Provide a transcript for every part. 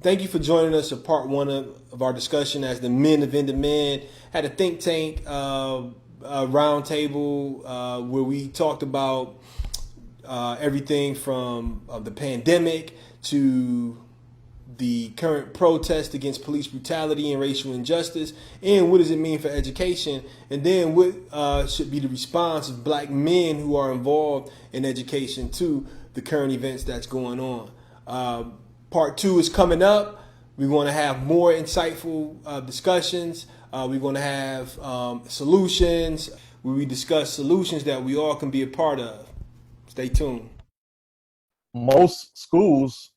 Thank you for joining us for part one of our discussion as the men of InDemand had a think tank roundtable where we talked about everything from the pandemic to the current protest against police brutality and racial injustice, and what does it mean for education, and then what should be the response of black men who are involved in education to the current events that's going on. Part two is coming up. We want to have more insightful discussions. We want to have solutions where we discuss solutions that we all can be a part of. Stay tuned. Most schools,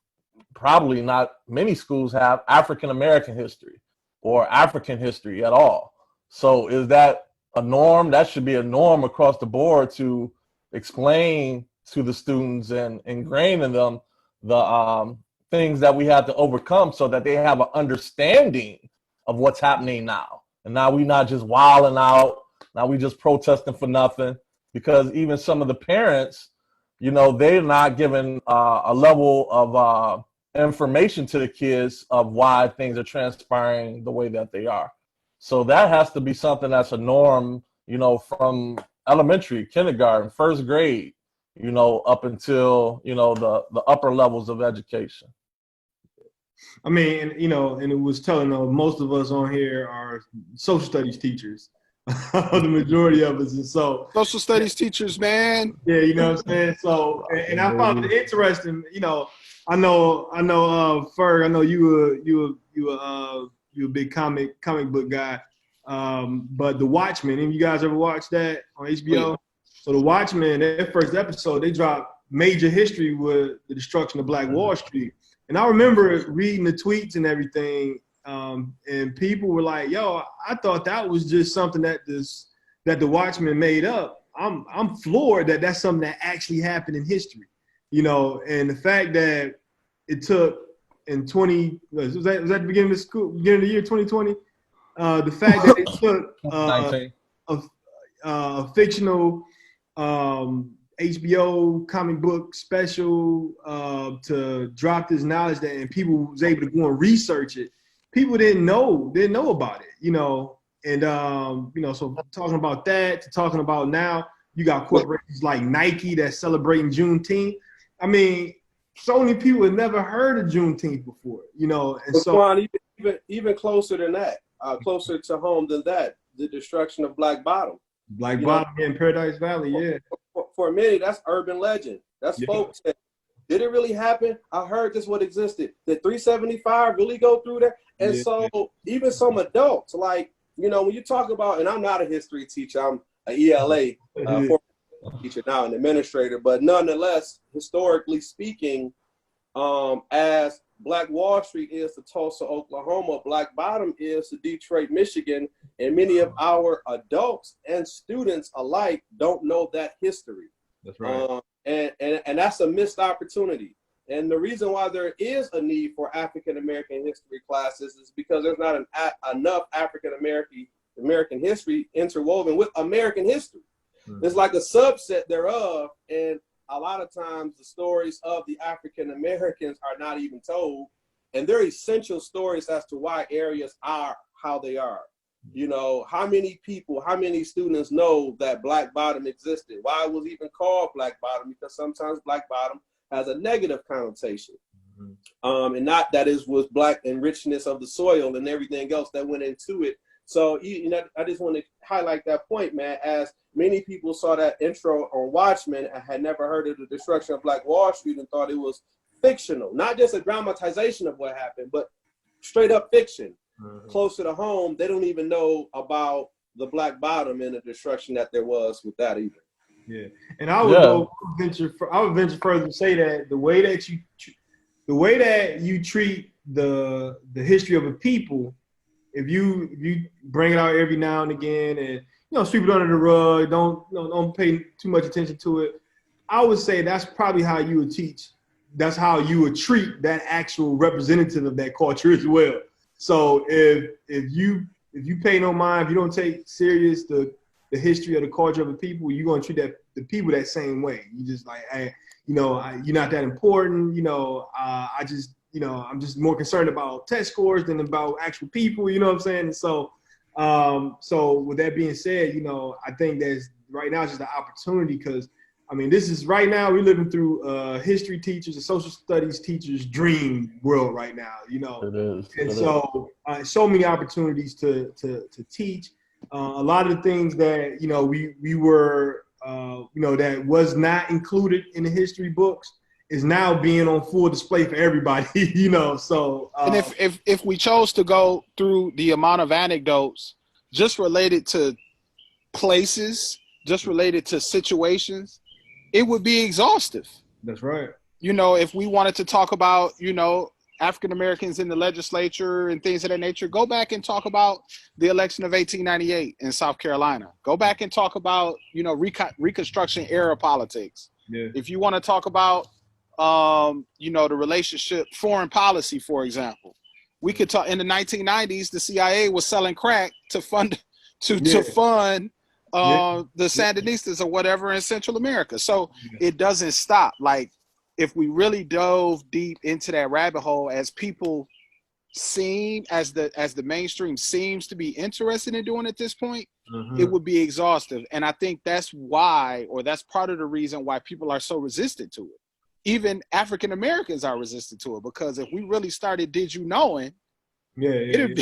probably not many schools, have African American history or African history at all. So is that a norm? That should be a norm across the board to explain to the students and ingrain in them the things that we have to overcome so that they have an understanding of what's happening now. And now we're not just wilding out. Now we just protesting for nothing, because even some of the parents, you know, they're not giving a level of information to the kids of why things are transpiring the way that they are. So that has to be something that's a norm, you know, from elementary, kindergarten, first grade, you know, up until, you know, the upper levels of education. I mean, and, you know, and it was telling most of us on here are social studies teachers, the majority of us. And so social studies teachers, man. Yeah, you know what I'm saying? So, and I found it interesting, you know, I know, Ferg, I know you a big comic book guy. But The Watchmen, and you guys ever watched that on HBO? Yeah. So The Watchmen, their first episode, they dropped major history with the destruction of Black Wall Street. And I remember reading the tweets and everything, and people were like, "Yo, I thought that was just something that The Watchmen made up." I'm floored that that's something that actually happened in history, you know. And the fact that it took in was that the beginning of the year 2020. The fact that it took a fictional HBO comic book special to drop this knowledge that, and people was able to go and research it. People didn't know about it, you know. And you know, so talking about that to talking about now, you got corporations like Nike that's celebrating Juneteenth. I mean, so many people had never heard of Juneteenth before, you know. And so Quan, even closer than that, closer to home than that, the destruction of Black Bottom. Black Bottom in Paradise Valley, yeah. For many, that's urban legend. That's folk tale. Did it really happen? I heard this what existed. Did 375 really go through there? And so even some adults, like, you know, when you talk about, and I'm not a history teacher, I'm an ELA teacher now, an administrator, but nonetheless, historically speaking, as Black Wall Street is to Tulsa, Oklahoma, Black Bottom is to Detroit, Michigan, and many of our adults and students alike don't know that history. That's right. And that's a missed opportunity. And the reason why there is a need for African American history classes is because there's not enough African American history interwoven with American history. There's like a subset thereof, and a lot of times the stories of the African Americans are not even told, and they're essential stories as to why areas are how they are. You know, how many people, how many students know that Black Bottom existed? Why it was even called Black Bottom? Because sometimes Black Bottom has a negative connotation. And not that it was Black and richness of the soil and everything else that went into it. So, you know, I just want to highlight that point, man, as many people saw that intro on Watchmen and had never heard of the destruction of Black Wall Street and thought it was fictional, not just a dramatization of what happened, but straight up fiction. Closer to home, they don't even know about the Black Bottom and the destruction that there was with that either. Yeah, and I would venture further to say that the way that you treat the history of a people, if you bring it out every now and again, and you know, sweep it under the rug, don't pay too much attention to it, I would say that's probably how you would teach. That's how you would treat that actual representative of that culture as well. So if you pay no mind, if you don't take serious the history of the culture of the people, you're gonna treat the people that same way. You just like, hey, you know, you're not that important. You know, I just, I'm just more concerned about test scores than about actual people. You know what I'm saying? And so with that being said, I think there's right now it's just an opportunity because this is right now we're living through history teachers and social studies teachers' dream world right now. It is. And so many opportunities to teach. A lot of the things that we were that was not included in the history books is now being on full display for everybody. So and if we chose to go through the amount of anecdotes just related to places, just related to situations, it would be exhaustive. That's right. If we wanted to talk about, African Americans in the legislature and things of that nature, go back and talk about the election of 1898 in South Carolina. Go back and talk about, Reconstruction era politics. Yeah. If you want to talk about, the relationship, foreign policy, for example, we could talk in the 1990s, the CIA was selling crack to fund the Sandinistas or whatever in Central America. So it doesn't stop. Like, if we really dove deep into that rabbit hole, as people seem, as the mainstream seems to be interested in doing at this point, it would be exhaustive. And I think that's why, or that's part of the reason why people are so resistant to it. Even African Americans are resistant to it, because if we really started Did You Knowing, it'd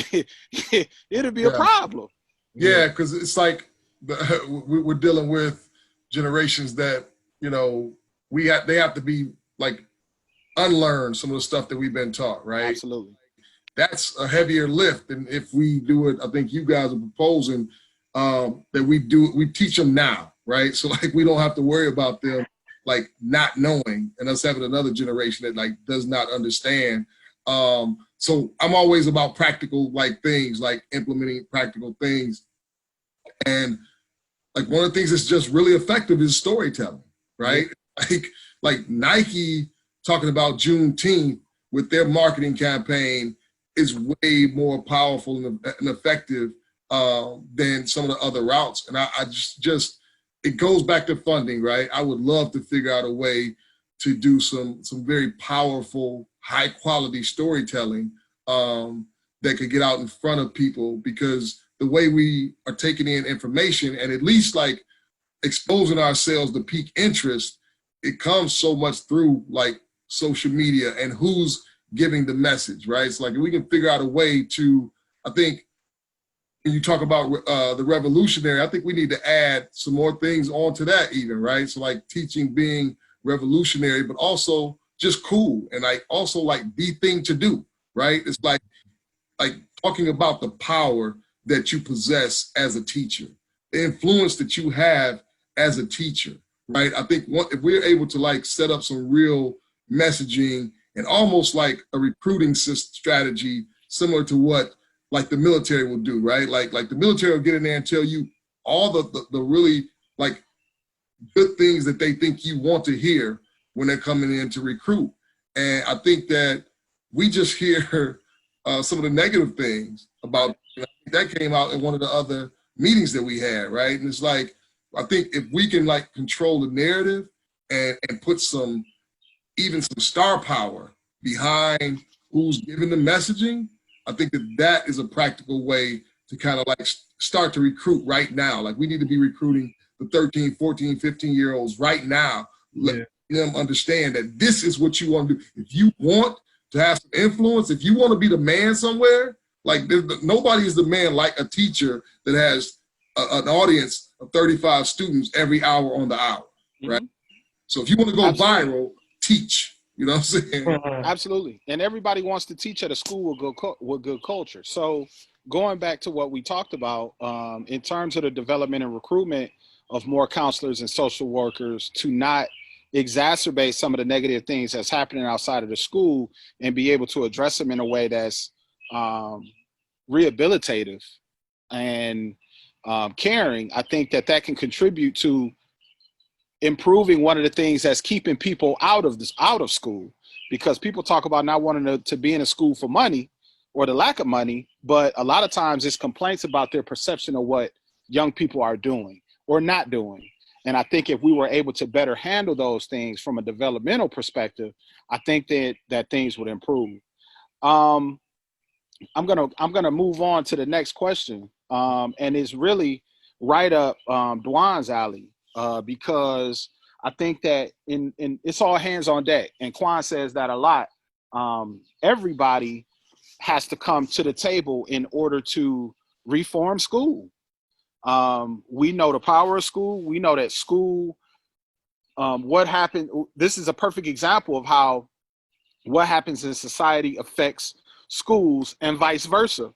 be a problem. Yeah, because it's like we're dealing with generations that they have to be like unlearn some of the stuff that we've been taught, right? Absolutely. That's a heavier lift than if we do it. I think you guys are proposing that we teach them now, right? So like we don't have to worry about them like not knowing and us having another generation that like does not understand. So I'm always about practical like things, like implementing practical things. And like one of the things that's just really effective is storytelling, right? Like Nike talking about Juneteenth with their marketing campaign is way more powerful and effective than some of the other routes. And I just it goes back to funding, right? I would love to figure out a way to do some very powerful, high quality storytelling that could get out in front of people, because the way we are taking in information and at least like exposing ourselves to peak interest, it comes so much through like social media and who's giving the message, right? It's like if we can figure out a way to, I think when you talk about the revolutionary, I think we need to add some more things onto that even, right? So like teaching being revolutionary, but also just cool and like also like the thing to do, right? It's like talking about the power that you possess as a teacher, the influence that you have as a teacher, right? I think if we're able to like set up some real messaging and almost like a recruiting strategy similar to what like the military will do, right? Like the military will get in there and tell you all the really like good things that they think you want to hear when they're coming in to recruit. And I think that we just hear some of the negative things about that came out in one of the other meetings that we had, right? And it's like, I think if we can like control the narrative and put some star power behind who's giving the messaging, I think that is a practical way to kind of like start to recruit right now. Like we need to be recruiting the 13, 14, 15-year-olds right now. Let them understand that this is what you want to do. If you want to have some influence, if you want to be the man somewhere, like nobody is the man like a teacher that has an audience of 35 students every hour on the hour, right? So if you want to go viral, teach. You know what I'm saying? Absolutely. And everybody wants to teach at a school with good culture. So going back to what we talked about, in terms of the development and recruitment of more counselors and social workers to not exacerbate some of the negative things that's happening outside of the school and be able to address them in a way that's rehabilitative and caring, I think that can contribute to improving one of the things that's keeping people out of school, because people talk about not wanting to be in a school for money or the lack of money, but a lot of times it's complaints about their perception of what young people are doing or not doing. And I think if we were able to better handle those things from a developmental perspective, I think that things would improve. I'm gonna move on to the next question, and it's really right up Dwan's alley, because I think that in it's all hands on deck, and Quan says that a lot. Everybody has to come to the table in order to reform school. We know the power of school. We know that school. What happened? This is a perfect example of how what happens in society affects schools and vice versa.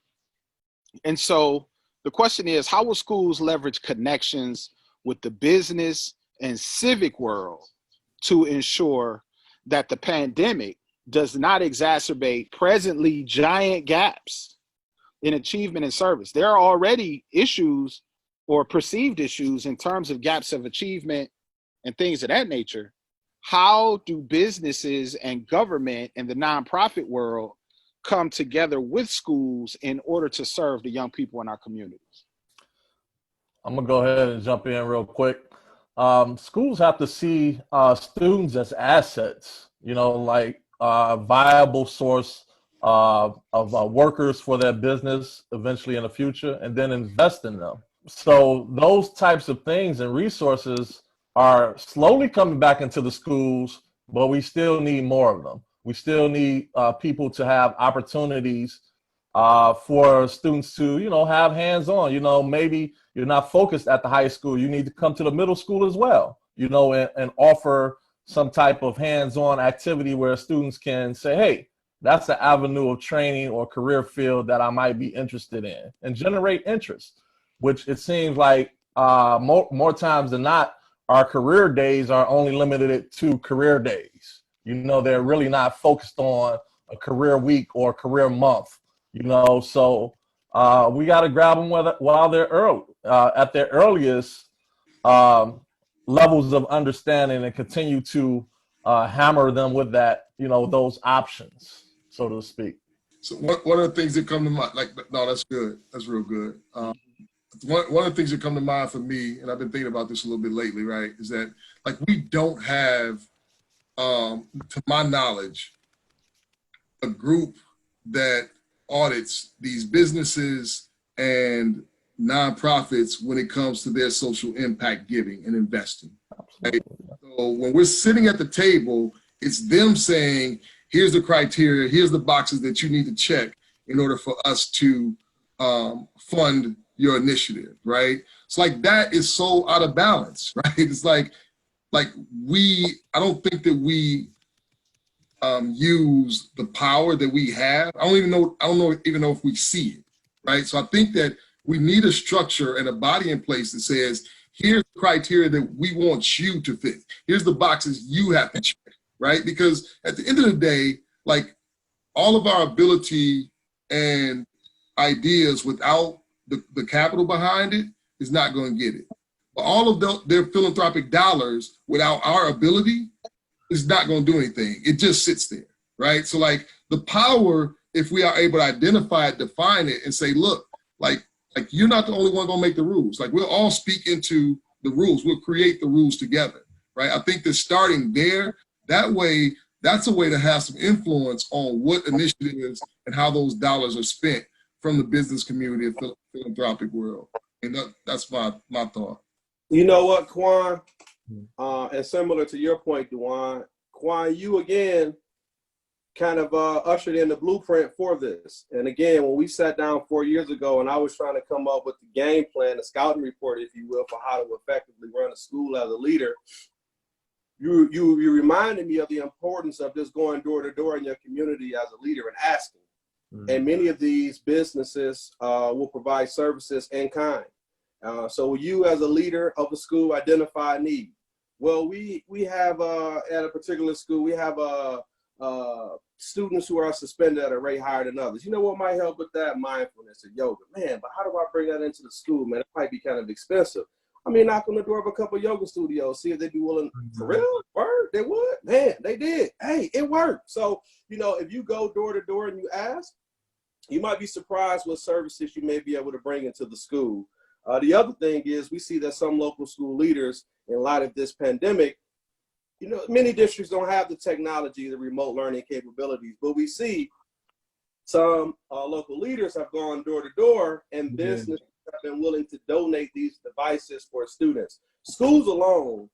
And so the question is, how will schools leverage connections with the business and civic world to ensure that the pandemic does not exacerbate presently giant gaps in achievement and service? There are already issues or perceived issues in terms of gaps of achievement and things of that nature. How do businesses and government and the nonprofit world come together with schools in order to serve the young people in our communities? I'm gonna go ahead and jump in real quick. Schools have to see students as assets, like viable source of workers for their business eventually in the future, and then invest in them. So those types of things and resources are slowly coming back into the schools, but we still need more of them. We still need people to have opportunities for students to, have hands-on. Maybe you're not focused at the high school. You need to come to the middle school as well, and offer some type of hands-on activity where students can say, hey, that's the avenue of training or career field that I might be interested in, and generate interest, which it seems like more times than not, our career days are only limited to career days. They're really not focused on a career week or career month. So we got to grab them while they're at their earliest levels of understanding, and continue to hammer them with that, those options, so to speak. So one of the things that come to mind, no, that's good. That's real good. One of the things that come to mind for me, and I've been thinking about this a little bit lately, right, is that we don't have, to my knowledge, a group that audits these businesses and nonprofits when it comes to their social impact giving and investing. Right? So when we're sitting at the table, it's them saying, here's the criteria, here's the boxes that you need to check in order for us to fund your initiative, right? It's that is so out of balance, right? It's I don't think that we use the power that we have. I don't even know if we see it, right? So I think that we need a structure and a body in place that says, here's the criteria that we want you to fit. Here's the boxes you have to check, right? Because at the end of the day, all of our ability and ideas without the capital behind it is not going to get it. But all of their philanthropic dollars without our ability is not going to do anything. It just sits there, right? So the power, if we are able to identify it, define it, and say, look, you're not the only one going to make the rules. We'll all speak into the rules. We'll create the rules together, right? I think that starting there, that's a way to have some influence on what initiatives and how those dollars are spent from the business community and philanthropic world. And that's my thought. You know what, Quan? And similar to your point, Dwan, Quan, you again kind of ushered in the blueprint for this. And again, when we sat down 4 years ago and I was trying to come up with the game plan, the scouting report, if you will, for how to effectively run a school as a leader, you reminded me of the importance of just going door to door in your community as a leader and asking. And many of these businesses will provide services in kind. So you as a leader of a school identify a need. Well, we have at a particular school, we have students who are suspended at a rate higher than others. You know what might help with that? Mindfulness and yoga. Man, but how do I bring that into the school, man? It might be kind of expensive. I mean, knock on the door of a couple of yoga studios, see if they'd be willing. For real? Word? They would? Man, they did. Hey, it worked. So, if you go door to door and you ask, you might be surprised what services you may be able to bring into the school. The other thing is we see that some local school leaders, in light of this pandemic, many districts don't have the technology, the remote learning capabilities, but we see some local leaders have gone door to door, and businesses have been willing to donate these devices for students. Schools alone,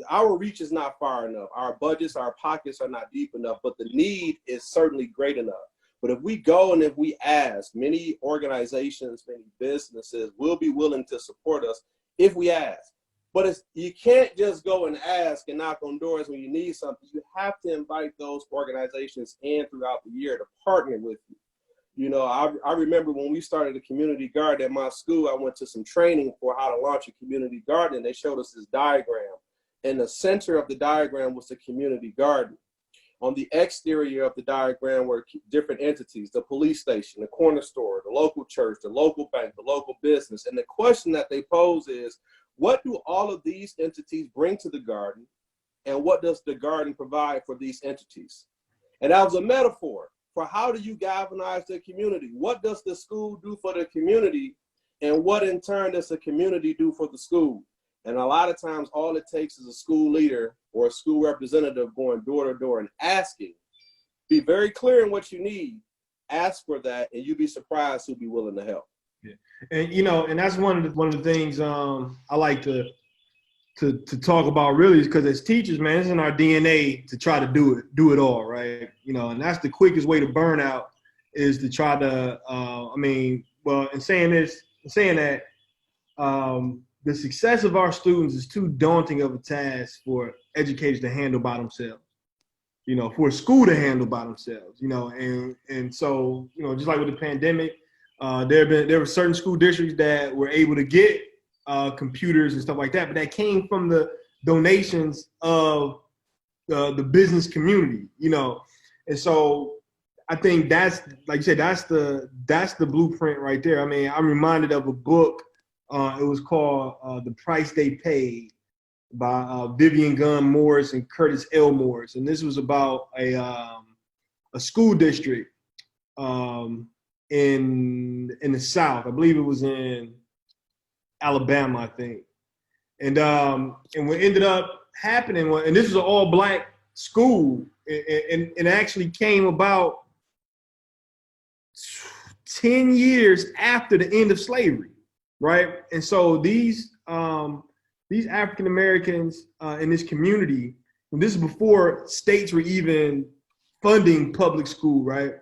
our reach is not far enough. Our budgets, our pockets are not deep enough, but the need is certainly great enough. But if we go and if we ask, many organizations, many businesses will be willing to support us if we ask. But you can't just go and ask and knock on doors when you need something. You have to invite those organizations in throughout the year to partner with you. I remember when we started a community garden at my school, I went to some training for how to launch a community garden, and they showed us this diagram. In the center of the diagram was the community garden. On the exterior of the diagram were different entities: the police station, the corner store, the local church, the local bank, the local business. And the question that they pose is, what do all of these entities bring to the garden, and what does the garden provide for these entities? And that was a metaphor for how do you galvanize the community? What does the school do for the community, and what in turn does the community do for the school? And a lot of times all it takes is a school leader or a school representative going door to door and asking. Be very clear in what you need, ask for that, and you'd be surprised who'd be willing to help. Yeah. And and that's one of the things I like to talk about, really, is because as teachers, man, it's in our DNA to try to do it all, right? And that's the quickest way to burn out, is to try to in saying that the success of our students is too daunting of a task for educators to handle by themselves. For a school to handle by themselves. And so just like with the pandemic, there were certain school districts that were able to get computers and stuff like that, but that came from the donations of the business community. And so I think that's, like you said, that's the blueprint right there. I mean, I'm reminded of a book. It was called The Price They Paid by Vivian Gunn Morris and Curtis L. Morris. And this was about a school district in the South. I believe it was in Alabama, I think. And what ended up happening was, and this was an all-black school, and it actually came about 10 years after the end of slavery, right? And so these African Americans in this community, and this is before states were even funding public school, right?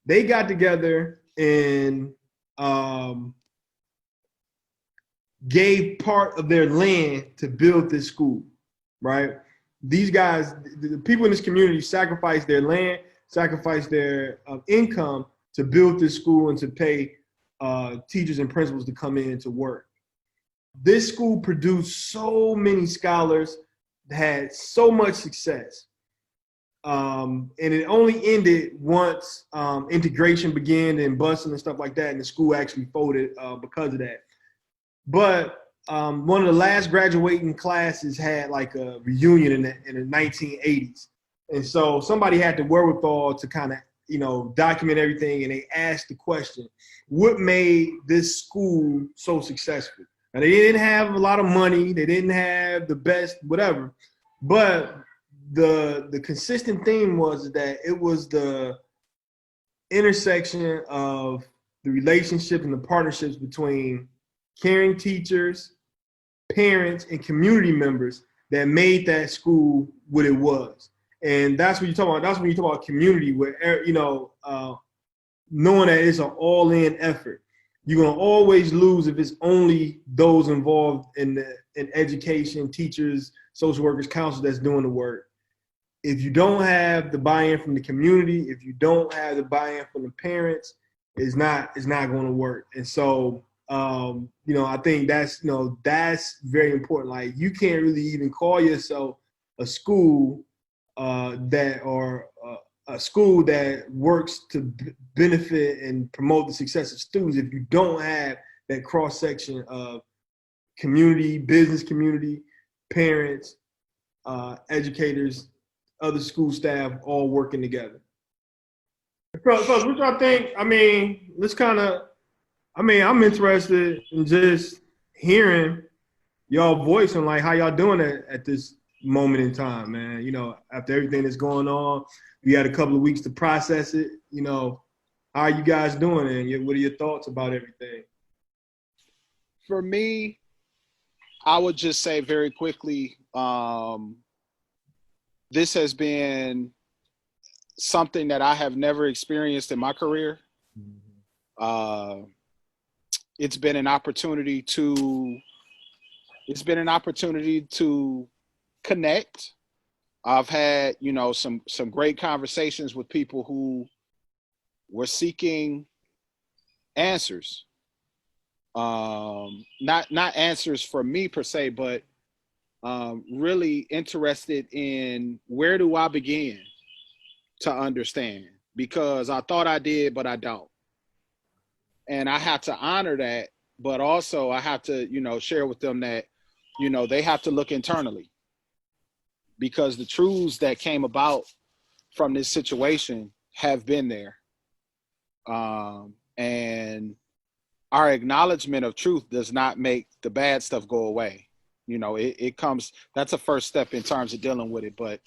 They got together and gave part of their land to build this school, right? These guys, the people in this community, sacrificed their land, sacrificed their income to build this school and to pay teachers and principals to come in to work. This school produced so many scholars, had so much success. And it only ended once integration began and busing and stuff like that, and the school actually folded because of that. But one of the last graduating classes had like a reunion in the 1980s. And so somebody had the wherewithal to kind of, document everything, and they asked the question, what made this school so successful? Now, they didn't have a lot of money, they didn't have the best whatever, but the consistent theme was that it was the intersection of the relationship and the partnerships between caring teachers, parents, and community members that made that school what it was. And that's what you're talking about. That's when you talk about community, where, knowing that it's an all-in effort. You're going to always lose if it's only those involved in education, teachers, social workers, counselors that's doing the work. If you don't have the buy-in from the community, if you don't have the buy-in from the parents, it's not going to work. And so, I think that's very important. Like, you can't really even call yourself a school a school that works to benefit and promote the success of students if you don't have that cross section of community, business community, parents, educators, other school staff, all working together. Fellas, what y'all think? I mean, let's kind of I mean, I'm interested in just hearing y'all voice and like how y'all doing at this moment in time, man. You know, after everything that's going on, we had a couple of weeks to process it. You know, how are you guys doing, and what are your thoughts about everything? For me, I would just say very quickly, this has been something that I have never experienced in my career. It's been an opportunity to connect. I've had, you know, some great conversations with people who were seeking answers. Not answers for me per se, but really interested in where do I begin to understand, because I thought I did, but I don't. And I have to honor that, but also I have to, you know, share with them that, you know, they have to look internally, because the truths that came about from this situation have been there. And our acknowledgement of truth does not make the bad stuff go away. You know, it comes, that's a first step in terms of dealing with it. But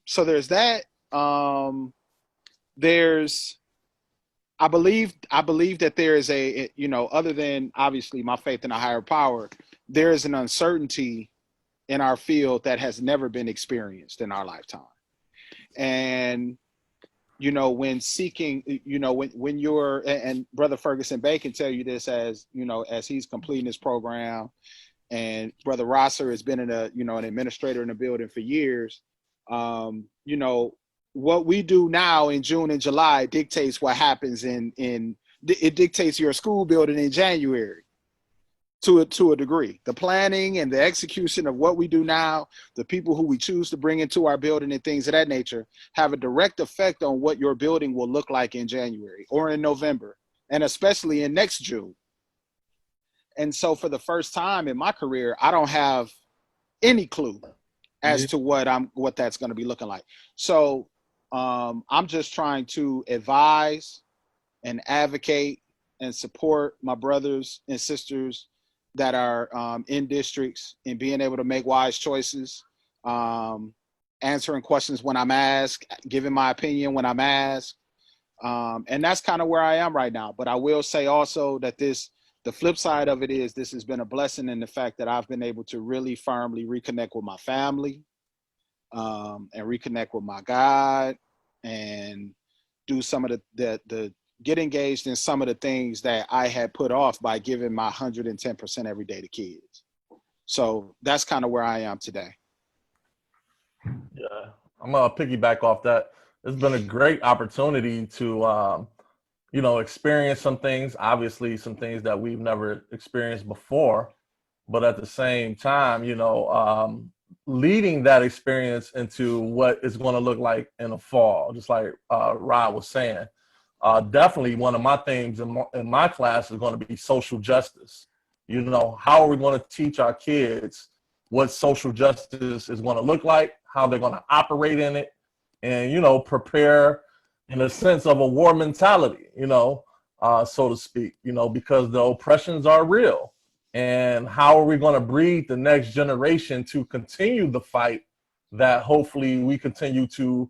so there's that. There's, I believe that there is a, you know, other than obviously my faith in a higher power, there is an uncertainty in our field that has never been experienced in our lifetime. And, you know, when seeking, you know, when you're, and Brother Ferguson Bay can tell you this, as, you know, as he's completing his program, and Brother Rosser has been an administrator in the building for years. You know, what we do now in June and July dictates what happens it dictates your school building in January to a degree. The planning and the execution of what we do now, the people who we choose to bring into our building and things of that nature have a direct effect on what your building will look like in January or in November, and especially in next June. And so for the first time in my career, I don't have any clue as to what that's going to be looking like. So I'm just trying to advise and advocate and support my brothers and sisters that are in districts and being able to make wise choices, answering questions when I'm asked, giving my opinion when I'm asked. And that's kind of where I am right now. But I will say also that the flip side of it is this has been a blessing in the fact that I've been able to really firmly reconnect with my family, and reconnect with my God, and do some of the get engaged in some of the things that I had put off by giving my 110% every day to kids. So that's kind of where I am today. Yeah, I'm gonna piggyback off that. It's been a great opportunity to, you know, experience some things. Obviously, some things that we've never experienced before, but at the same time, you know, leading that experience into what it's going to look like in the fall. Just like Rod was saying, definitely one of my themes in my class is going to be social justice. You know, how are we going to teach our kids what social justice is going to look like, how they're going to operate in it, and, you know, prepare in a sense of a war mentality, you know, so to speak, you know, because the oppressions are real. And how are we going to breed the next generation to continue the fight that hopefully we continue to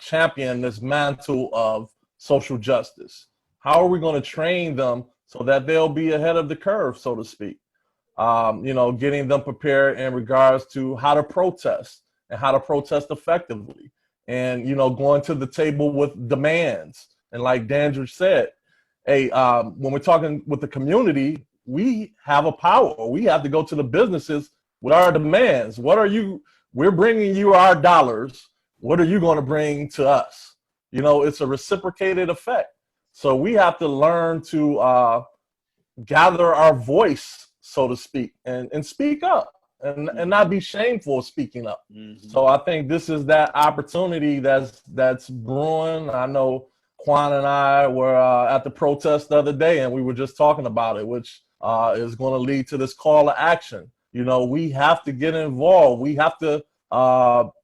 champion this mantle of social justice? How are we going to train them so that they'll be ahead of the curve, so to speak? You know, getting them prepared in regards to how to protest and how to protest effectively. And, you know, going to the table with demands. And like Dandridge said, hey, when we're talking with the community, we have a power. We have to go to the businesses with our demands. We're bringing you our dollars. What are you going to bring to us? You know, it's a reciprocated effect. So we have to learn to gather our voice, so to speak, and speak up and not be shameful of speaking up. Mm-hmm. So I think this is that opportunity that's brewing. I know Quan and I were at the protest the other day, and we were just talking about it, which is going to lead to this call to action. You know, we have to get involved. We have to,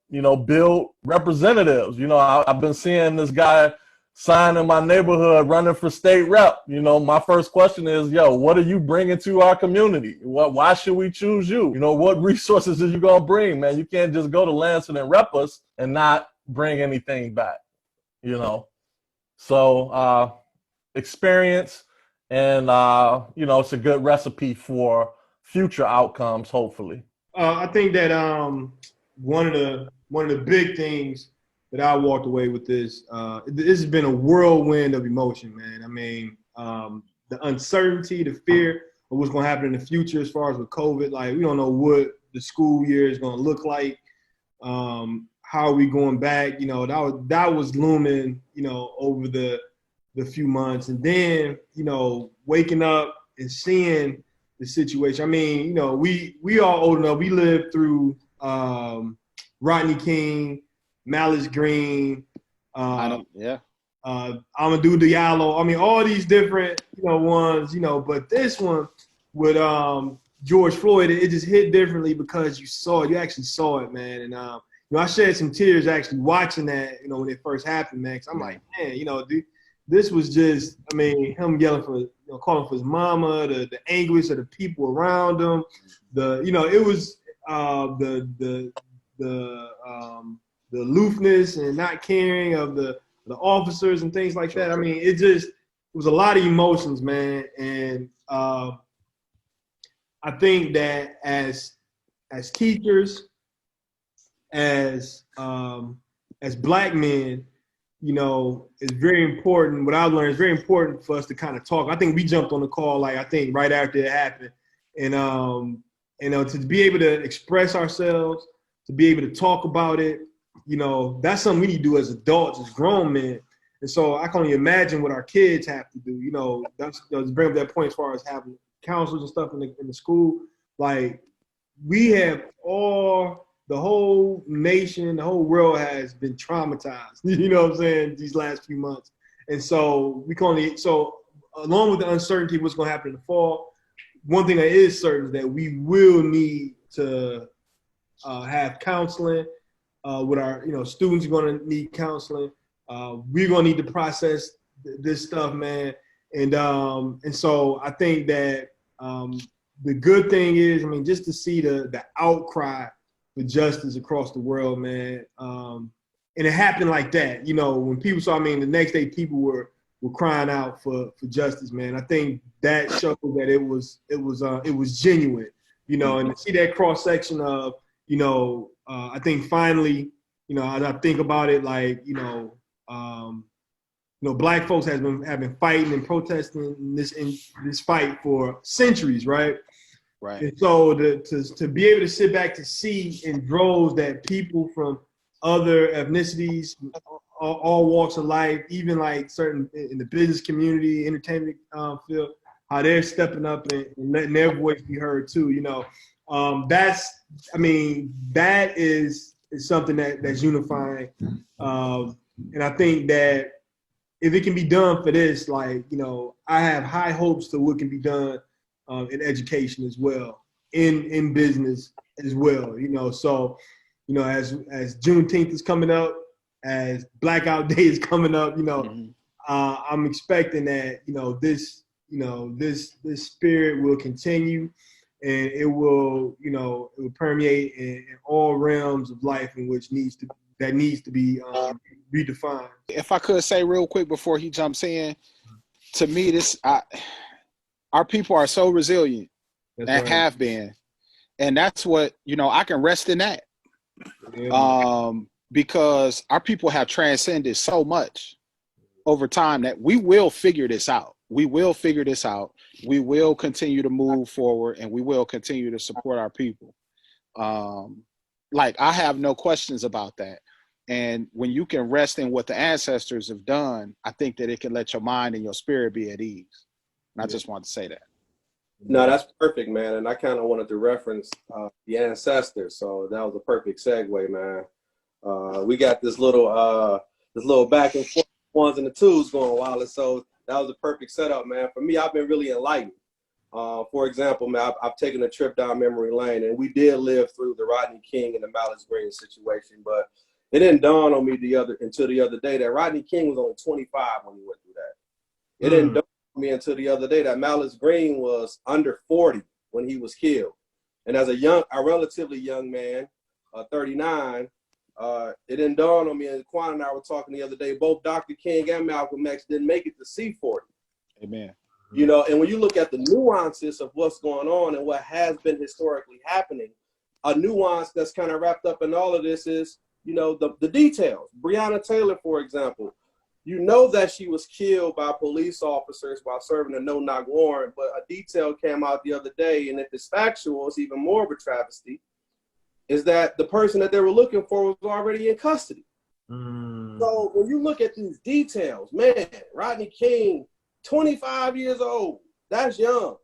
you know, build representatives. You know, I've been seeing this guy sign in my neighborhood running for state rep, you know, my first question is, yo, what are you bringing to our community? Why should we choose you? You know, what resources are you going to bring, man? You can't just go to Lansing and rep us and not bring anything back, you know? So experience and, you know, it's a good recipe for future outcomes, hopefully. I think that one of the big things that I walked away with this has been a whirlwind of emotion, man. I mean, the uncertainty, the fear of what's going to happen in the future as far as with COVID. Like, we don't know what the school year is going to look like. How are we going back? You know, that was looming, you know, over the few months. And then, you know, waking up and seeing the situation. I mean, you know, we are old enough. We lived through Rodney King, Malice Green, Amadou Diallo. I mean, all these different, you know, ones, you know, but this one with George Floyd, it just hit differently because you actually saw it, man. And, you know, I shed some tears actually watching that, you know, when it first happened, man. 'Cause I'm like, man, you know, this was just, I mean, him yelling for, you know, calling for his mama, the anguish of the people around him, you know, it was the aloofness and not caring of the officers and things like that. I mean, it was a lot of emotions, man. And I think that as teachers, as Black men, you know, it's very important. What I've learned is very important for us to kind of talk. I think we jumped on the call, like, I think right after it happened. And, you know, to be able to express ourselves, to be able to talk about it, you know, that's something we need to do as adults, as grown men. And so I can only imagine what our kids have to do. You know, that's to bring up that point as far as having counselors and stuff in the school. Like, we have the whole nation, the whole world has been traumatized, you know what I'm saying, these last few months. And so along with the uncertainty of what's going to happen in the fall, one thing that is certain is that we will need to have counseling with our, you know, students are going to need counseling. We're going to need to process this stuff, man. And so I think that the good thing is, I mean, just to see the outcry for justice across the world, man. And it happened like that, you know, when people saw, I mean, the next day people were crying out for justice, man. I think that showed that it was genuine, you know, and to see that cross section of, you know, I think finally, you know, as I think about it, like, you know, Black folks have been fighting and protesting in this fight for centuries, right? Right. And so to be able to sit back to see in droves that people from other ethnicities, all walks of life, even like certain in the business community, entertainment field, how they're stepping up and letting their voice be heard too. You know, that is something that's unifying. And I think that if it can be done for this, like, you know, I have high hopes to what can be done in education as well, in business as well, you know. So, you know, as Juneteenth is coming up, as Blackout Day is coming up, you know, I'm expecting that, you know, this spirit will continue, and it will permeate in all realms of life in which needs to be redefined. If I could say real quick before he jumps in, to me, our people are so resilient. That's and right. Have been. And that's what, you know, I can rest in that. Yeah. Because our people have transcended so much over time that we will figure this out. We will figure this out. We will continue to move forward, and we will continue to support our people. Like, I have no questions about that. And when you can rest in what the ancestors have done, I think that it can let your mind and your spirit be at ease. And I just wanted to say that. No, that's perfect, man. And I kind of wanted to reference the ancestors. So that was a perfect segue, man. We got this little back and forth, ones and the twos going a while. And so that was a perfect setup, man. For me, I've been really enlightened. For example, man, I've taken a trip down memory lane, and we did live through the Rodney King and the Malice Green situation. But It didn't dawn on me until the other day that Rodney King was only 25 when he went through that. It didn't dawn on me until the other day that Malice Green was under 40 when he was killed. And as a relatively young man, 39, it didn't dawn on me, and Quan and I were talking the other day, both Dr. King and Malcolm X didn't make it to C40. Amen. You know, and when you look at the nuances of what's going on and what has been historically happening, a nuance that's kind of wrapped up in all of this is, you know, the details. Breonna Taylor, for example, you know that she was killed by police officers while serving a no-knock warrant, but a detail came out the other day, and if it's factual, it's even more of a travesty, is that the person that they were looking for was already in custody. So when you look at these details, man, Rodney King, 25 years old, that's young.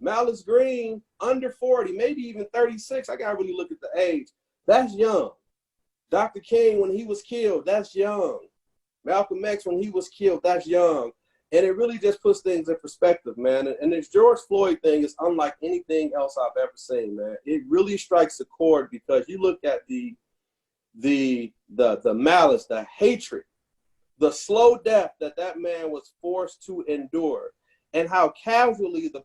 Malice Green, under 40, maybe even 36. I gotta really look at the age. That's young. Dr. King, when he was killed, that's young. Malcolm X, when he was killed, that's young. And it really just puts things in perspective, man. And this George Floyd thing is unlike anything else I've ever seen, man. It really strikes a chord because you look at the malice, the hatred, the slow death that man was forced to endure, and how casually the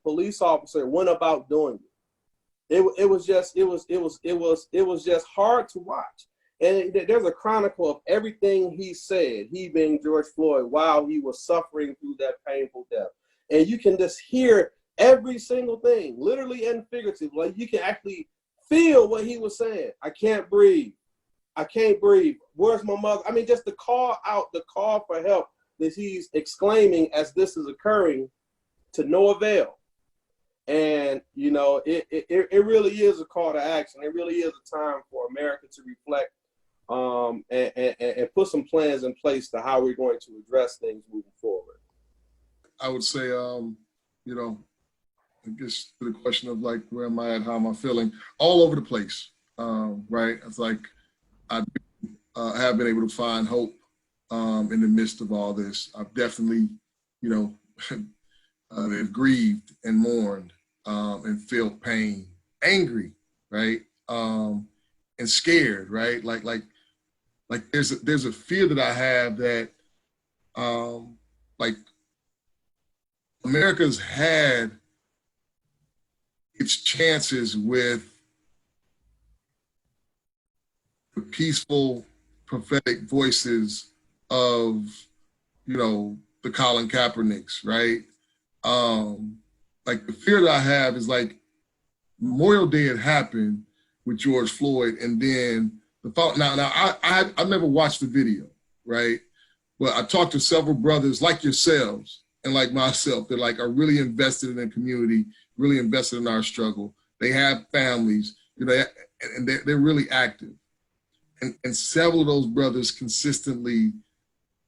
police officer went about doing it. It was just hard to watch. And there's a chronicle of everything he said, he being George Floyd, while he was suffering through that painful death. And you can just hear every single thing, literally and figuratively. Like you can actually feel what he was saying. I can't breathe. I can't breathe. Where's my mother? I mean, just the call for help that he's exclaiming as this is occurring, to no avail. And, you know, it really is a call to action. It really is a time for America to reflect and put some plans in place to how we're going to address things moving forward. I would say, you know, I guess to the question of like, where am I at? How am I feeling? All over the place, right? It's like I have been able to find hope in the midst of all this. I've definitely, you know, have grieved and mourned and felt pain, angry, right? And scared, right? Like there's a fear that I have that like America's had its chances with the peaceful, prophetic voices of, you know, the Colin Kaepernicks, right? Like the fear that I have is like Memorial Day had happened with George Floyd, and then the thought. Now I've never watched the video, right? But I talked to several brothers like yourselves and like myself that like are really invested in the community, really invested in our struggle. They have families, you know, and they're really active. And several of those brothers consistently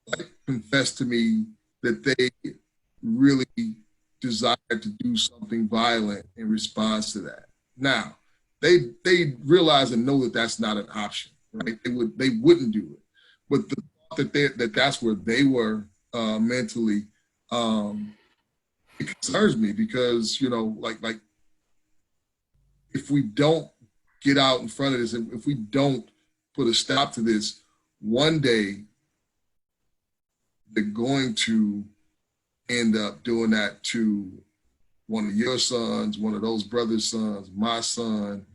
like confessed to me that they really desired to do something violent in response to that. Now, they realize and know that that's not an option, right? They wouldn't do it. But the thought that's where they were mentally, it concerns me because, you know, like if we don't get out in front of this, if we don't put a stop to this, one day they're going to end up doing that to one of your sons, one of those brothers' sons, my son,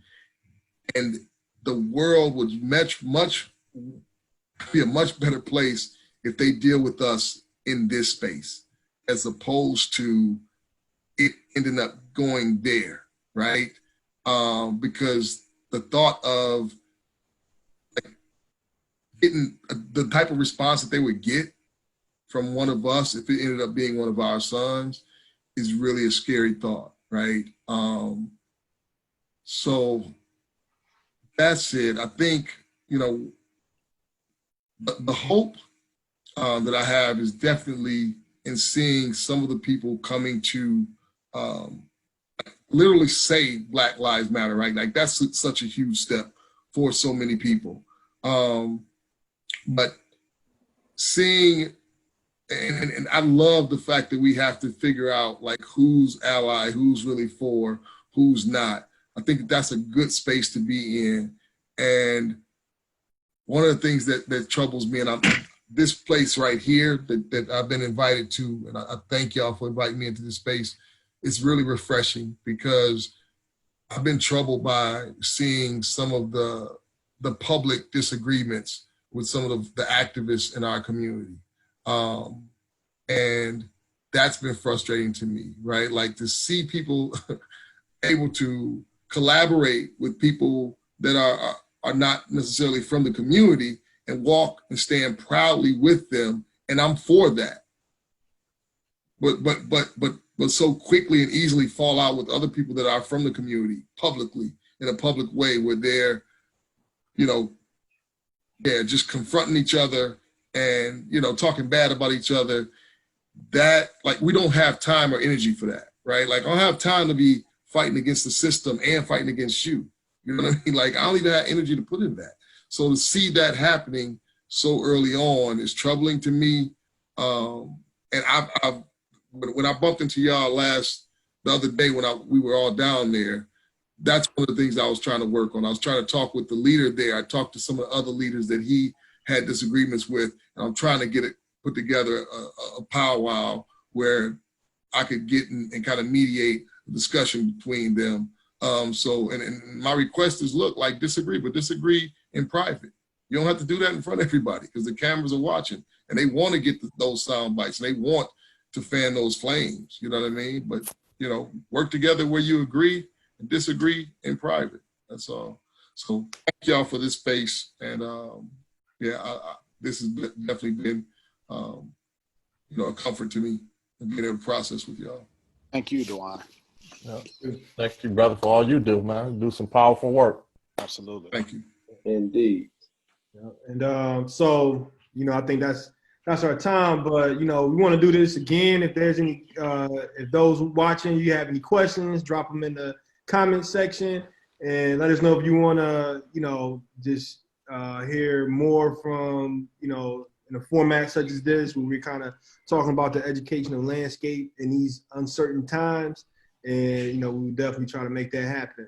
and the world would be a much better place if they deal with us in this space, as opposed to it ending up going there, right? Because the thought of like, getting the type of response that they would get from one of us if it ended up being one of our sons is really a scary thought, right? So that's it. I think, you know, the hope that I have is definitely in seeing some of the people coming to literally say Black Lives Matter, right? Like that's such a huge step for so many people. But seeing, and I love the fact that we have to figure out like who's ally, who's really for, who's not. I think that's a good space to be in. And one of the things that troubles me, and this place right here that I've been invited to, and I thank y'all for inviting me into this space. It's really refreshing because I've been troubled by seeing some of the public disagreements with some of the activists in our community. And that's been frustrating to me, right? Like to see people able to collaborate with people that are not necessarily from the community and walk and stand proudly with them. And I'm for that. But so quickly and easily fall out with other people that are from the community publicly in a public way where they're, just confronting each other and, talking bad about each other. That, like, we don't have time or energy for that, right? Like, I don't have time to be fighting against the system and fighting against you. You know what I mean? Like, I don't even have energy to put in that. So to see that happening so early on is troubling to me. And when I bumped into y'all the other day when we were all down there, that's one of the things I was trying to work on. I was trying to talk with the leader there. I talked to some of the other leaders that he had disagreements with, and I'm trying to put together a powwow where I could get and kind of mediate a discussion between them. And my request is, look, like, disagree, but disagree in private. You don't have to do that in front of everybody because the cameras are watching and they want to get those sound bites and they want to fan those flames. You know what I mean? But, work together where you agree and disagree in private. That's all. So thank y'all for this space. And this has definitely been, a comfort to me and being able to process with y'all. Thank you, Dewan. Yeah. Thank you, brother, for all you do, man. You do some powerful work. Absolutely. Thank you. Indeed. Yeah. And so, I think that's our time, but we want to do this again. If there's any, if those watching, you have any questions, drop them in the comment section and let us know if you want to, just hear more from, in a format such as this, where we're kind of talking about the educational landscape in these uncertain times. And, we'll definitely try to make that happen.